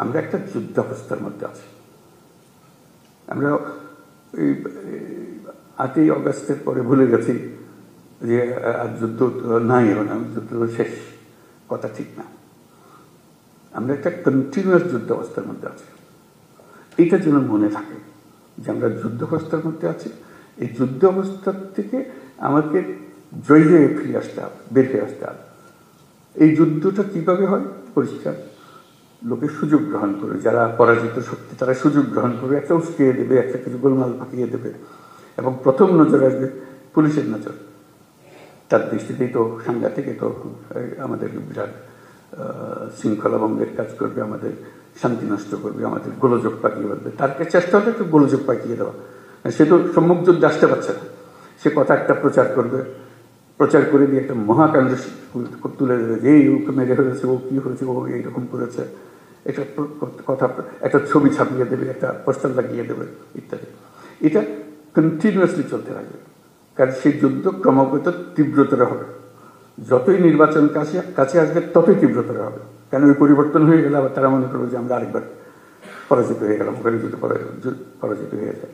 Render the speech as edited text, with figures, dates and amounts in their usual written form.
আমরা একটা যুদ্ধাবস্থার মধ্যে আছি। আমরা এই 8ই অগাস্টের পরে ভুলে গেছি যে আর যুদ্ধ নাই, যুদ্ধ শেষ, কথা ঠিক না। আমরা একটা কন্টিনিউয়াস যুদ্ধাবস্থার মধ্যে আছি। এটা যেন মনে থাকে যে আমরা যুদ্ধাবস্থার মধ্যে আছি। এই যুদ্ধাবস্থার থেকে আমাকে জয় হয়ে ফিরে আসতে হবে, বের হয়ে আসতে হবে। এই যুদ্ধটা কিভাবে হয়? পরিষ্কার, লোকের সুযোগ গ্রহণ করে, যারা পরাজিত শক্তি তারা সুযোগ গ্রহণ করবে, একটা উস্কিয়ে দেবে, একটা কিছু গোলমাল পাকিয়ে দেবে, এবং প্রথম নজর আসবে পুলিশের নজর। তার দৃষ্টিতেই তো সাংঘাতিক, তো আমাদের বিরাট শৃঙ্খলা ভঙ্গের কাজ করবে, আমাদের শান্তি নষ্ট করবে, আমাদের গোলযোগ পাকিয়ে বলবে। তার চেষ্টা হবে একটু গোলযোগ পাকিয়ে দেওয়া। সে তো সম্মুখ যুদ্ধে আসতে পারছে না, সে কথা একটা প্রচার করবে, প্রচার করে দিয়ে একটা মহাকাণ্ড তুলে দেবে যে এই মেরে হয়েছে, ও কি হয়েছে, ও এইরকম করেছে, এটা কথা, একটা ছবি ছাপিয়ে দেবে, একটা পোস্টার লাগিয়ে দেবে ইত্যাদি। এটা কন্টিনিউয়াসলি চলতে থাকবে, কারণ সেই যুদ্ধ ক্রমাগত তীব্রতর হবে। যতই নির্বাচন কাছে আসবে ততই তীব্রতর হবে, কেন ওই পরিবর্তন হয়ে গেলে আবার তারা মনে করবে যে আমরা আরেকবার পরাজিত হয়ে গেলাম, ওখানে যদি পরাজিত হয়ে যায়।